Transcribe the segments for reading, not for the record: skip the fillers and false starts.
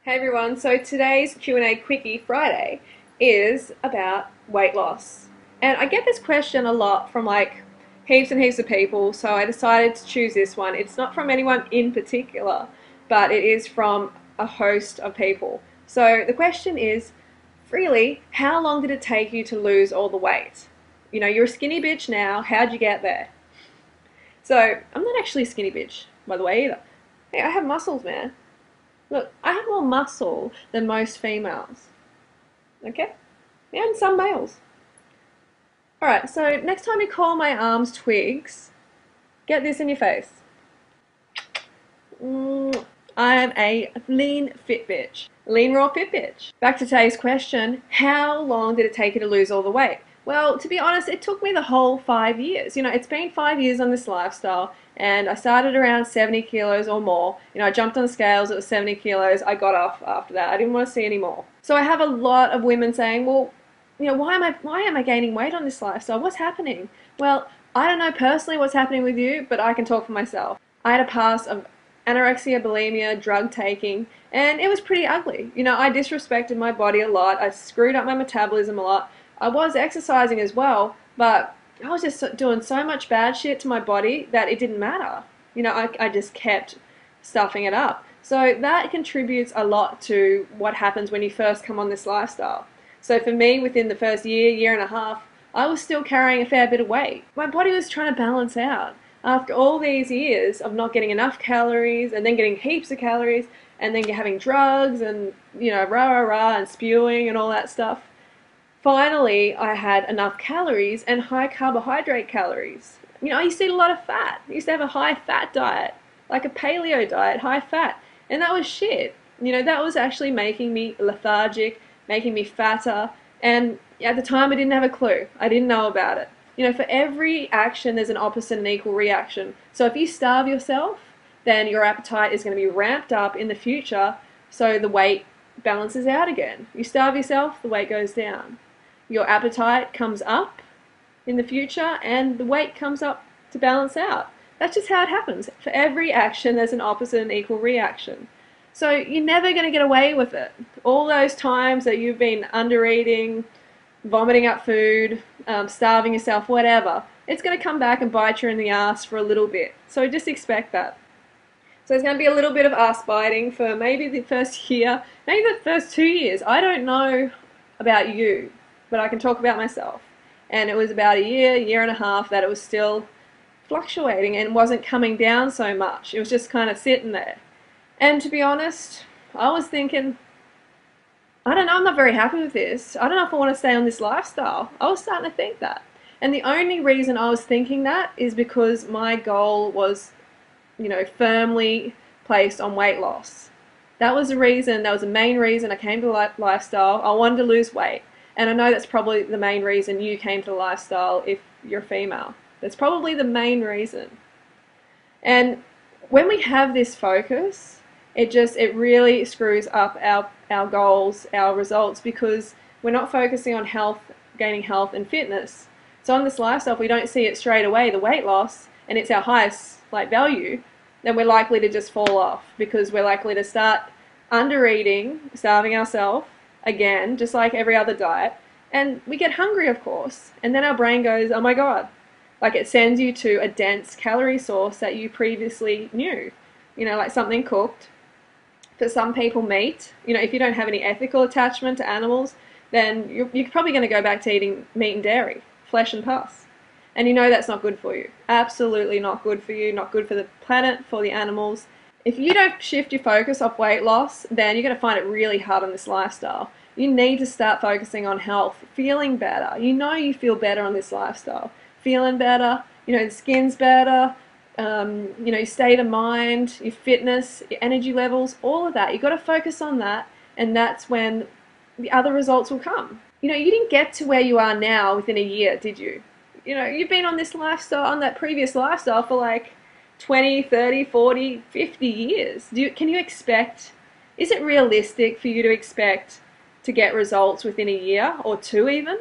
Hey everyone, so today's Q&A Quickie Friday is about weight loss. And I get this question a lot from like heaps and heaps of people, so I decided to choose this one. It's not from anyone in particular, but it is from a host of people. So the question is, Freelee, how long did it take you to lose all the weight? You know, you're a skinny bitch now, how'd you get there? So I'm not actually a skinny bitch, by the way, either. Hey, I have muscles, man. Look, I have more muscle than most females. Okay? And some males. Alright, so next time you call my arms twigs, get this in your face. I am a lean, fit bitch. Lean, raw, fit bitch. Back to today's question, how long did it take you to lose all the weight? Well, to be honest, it took me the whole 5 years. You know, it's been 5 years on this lifestyle, and I started around 70 kilos or more. You know, I jumped on the scales, it was 70 kilos. I got off after that. I didn't want to see any more. So I have a lot of women saying, well, you know, why am I gaining weight on this lifestyle? What's happening? Well, I don't know personally what's happening with you, but I can talk for myself. I had a past of anorexia, bulimia, drug taking, and it was pretty ugly. You know, I disrespected my body a lot. I screwed up my metabolism a lot. I was exercising as well, but I was just doing so much bad shit to my body that it didn't matter. You know, I just kept stuffing it up. So that contributes a lot to what happens when you first come on this lifestyle. So for me, within the first year and a half, I was still carrying a fair bit of weight. My body was trying to balance out. After all these years of not getting enough calories and then getting heaps of calories and then having drugs and, you know, and spewing and all that stuff, finally I had enough calories and high carbohydrate calories. You know, I used to eat a lot of fat. I used to have a high fat diet, like a paleo diet, high fat. And that was shit. You know, that was actually making me lethargic, making me fatter. And at the time I didn't have a clue. I didn't know about it. You know, for every action there's an opposite and equal reaction. So if you starve yourself, then your appetite is going to be ramped up in the future, so the weight balances out again. You starve yourself, the weight goes down. Your appetite comes up in the future and the weight comes up to balance out. That's just how it happens. For every action there's an opposite and equal reaction. So you're never going to get away with it. All those times that you've been under-eating, vomiting up food, starving yourself, whatever, it's going to come back and bite you in the ass for a little bit. So just expect that. So there's going to be a little bit of ass biting for maybe the first year, maybe the first 2 years. I don't know about you, but I can talk about myself. And it was about a year and a half that it was still fluctuating and wasn't coming down so much. It was just kind of sitting there. And to be honest, I was thinking, I don't know, I'm not very happy with this. I don't know if I want to stay on this lifestyle. I was starting to think that. And the only reason I was thinking that is because my goal was, you know, firmly placed on weight loss. That was the reason, that was the main reason I came to the lifestyle. I wanted to lose weight. And I know that's probably the main reason you came to the lifestyle if you're female. That's probably the main reason. And when we have this focus, it really screws up our goals, our results, because we're not focusing on health, gaining health and fitness. So on this lifestyle, if we don't see it straight away, the weight loss, and it's our highest value, then we're likely to just fall off, because we're likely to start under-eating, starving ourselves again, just like every other diet, and we get hungry, of course, and then our brain goes, oh my god, like it sends you to a dense calorie source that you previously knew, you know, like something cooked. For some people, meat. You know, if you don't have any ethical attachment to animals, then you're probably going to go back to eating meat and dairy, flesh and pus. And you know that's not good for you. Absolutely not good for you, not good for the planet, for the animals. If you don't shift your focus off weight loss, then you're going to find it really hard on this lifestyle. You need to start focusing on health, feeling better. You know you feel better on this lifestyle. Feeling better, you know, the skin's better, you know, your state of mind, your fitness, your energy levels, all of that. You've got to focus on that, and that's when the other results will come. You know, you didn't get to where you are now within a year, did you? You know, you've been on this lifestyle, on that previous lifestyle for like 20, 30, 40, 50 years. Can you expect, is it realistic for you to expect to get results within a year or two even?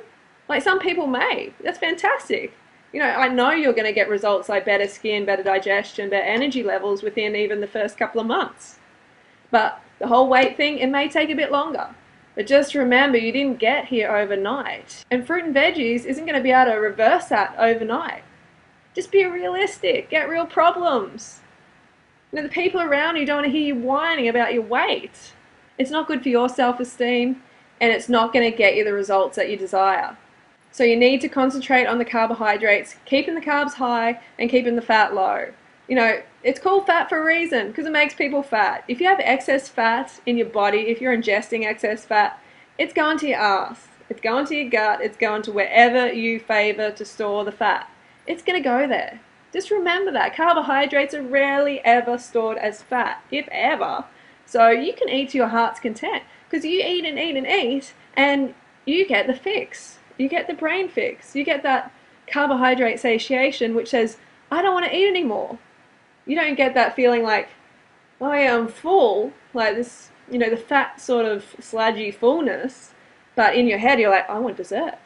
Like some people may. That's fantastic. You know, I know you're going to get results like better skin, better digestion, better energy levels within even the first couple of months. But The whole weight thing, it may take a bit longer. But just remember, you didn't get here overnight. And fruit and veggies isn't going to be able to reverse that overnight. Just be realistic. Get real problems. You know, the people around you don't want to hear you whining about your weight. It's not good for your self-esteem, and it's not going to get you the results that you desire. So you need to concentrate on the carbohydrates, keeping the carbs high and keeping the fat low. You know, it's called fat for a reason, because it makes people fat. If you have excess fat in your body, if you're ingesting excess fat, it's going to your ass. It's going to your gut. It's going to wherever you favor to store the fat. It's going to go there. Just remember that. Carbohydrates are rarely ever stored as fat, if ever. So you can eat to your heart's content, because you eat and eat and eat, and you get the fix. You get the brain fix. You get that carbohydrate satiation, which says, I don't want to eat anymore. You don't get that feeling like, oh yeah, I'm full, like this, you know, the fat sort of sludgy fullness, but in your head you're like, I want dessert.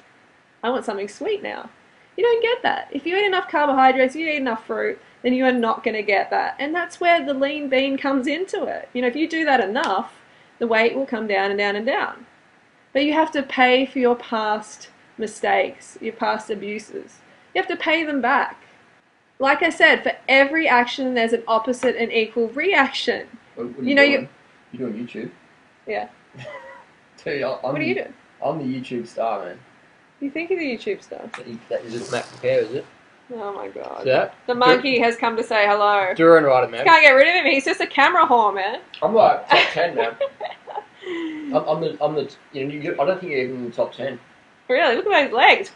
I want something sweet now. You don't get that. If you eat enough carbohydrates, you eat enough fruit, then you are not going to get that. And that's where the lean bean comes into it. You know, if you do that enough, the weight will come down and down and down. But you have to pay for your past mistakes, your past abuses. You have to pay them back. Like I said, for every action, there's an opposite and equal reaction. What are you doing? You're doing YouTube? Yeah. Tell you, What are you doing? I'm the YouTube star, man. You think you're the YouTube star? That is it, Mac Pair, is it? Oh my god. Yeah. The monkey has come to say hello. Durian rider, man. Can't get rid of him. He's just a camera whore, man. I'm like top 10, man. I'm the. You know, I don't think you're even in the top 10. Really? Look at those legs.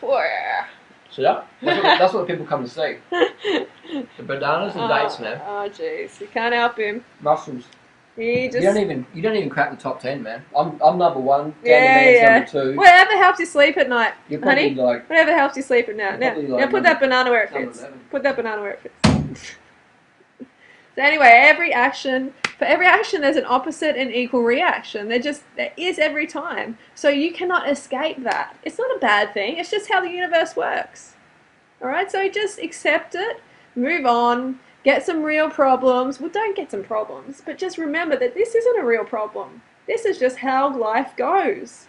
So yeah, that's what people come to see. The bananas and dates, man. Oh jeez, you can't help him. Muscles. He just... You don't even crack the top 10, man. I'm number 1. Dan the Yeah, man's yeah. number 2. Whatever helps you sleep at night, You're probably honey. like. Whatever helps you sleep at night. Now, probably now like put that banana where it number fits. 11. Put that banana where it fits. So anyway, for every action, there's an opposite and equal reaction. There is every time. So you cannot escape that. It's not a bad thing. It's just how the universe works. All right. So just accept it, move on, get some real problems. Well, don't get some problems, but just remember that this isn't a real problem. This is just how life goes.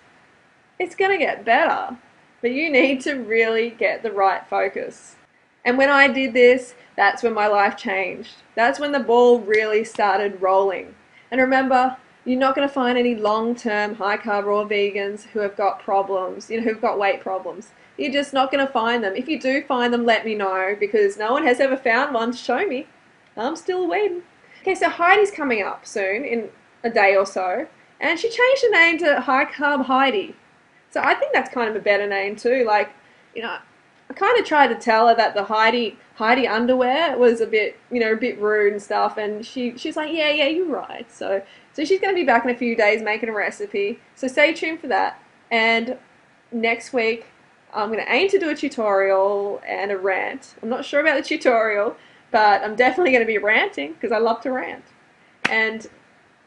It's gonna get better, but you need to really get the right focus. And when I did this, that's when my life changed. That's when the ball really started rolling. And remember, you're not going to find any long-term high-carb raw vegans who have got problems, you know, who've got weight problems. You're just not going to find them. If you do find them, let me know, because no one has ever found one to show me. I'm still waiting. Okay, so Heidi's coming up soon, in a day or so, and she changed her name to High Carb Heidi. So I think that's kind of a better name too. Like, you know, I kind of tried to tell her that the Heidi underwear was a bit, you know, a bit rude and stuff, and she's like, yeah, you're right. So she's going to be back in a few days making a recipe. So stay tuned for that. And next week, I'm going to aim to do a tutorial and a rant. I'm not sure about the tutorial, but I'm definitely going to be ranting because I love to rant. And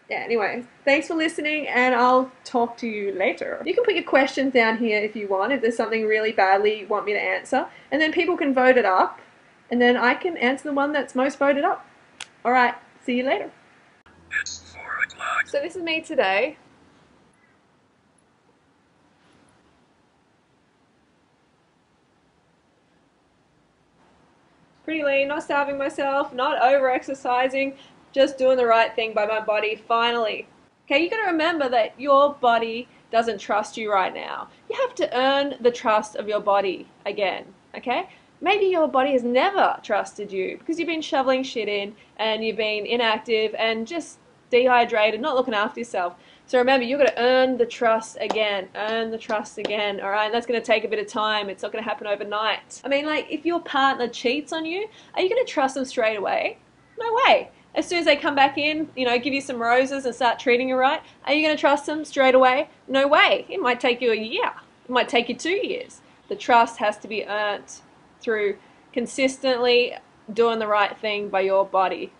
yeah, anyway, thanks for listening, and I'll talk to you later. You can put your questions down here if you want, if there's something really badly you want me to answer, and then people can vote it up, and then I can answer the one that's most voted up. Alright, see you later. It's 4 o'clock. So this is me today. Pretty lean, not starving myself, not over-exercising, just doing the right thing by my body, finally. Okay, you got to remember that your body doesn't trust you right now. You have to earn the trust of your body again, okay? Maybe your body has never trusted you because you've been shoveling shit in and you've been inactive and just dehydrated, not looking after yourself. So remember, you've got to earn the trust again, all right? And that's going to take a bit of time. It's not going to happen overnight. I mean, like, if your partner cheats on you, are you going to trust them straight away? No way. As soon as they come back in, you know, give you some roses and start treating you right, are you going to trust them straight away? No way. It might take you a year. It might take you 2 years. The trust has to be earned through consistently doing the right thing by your body.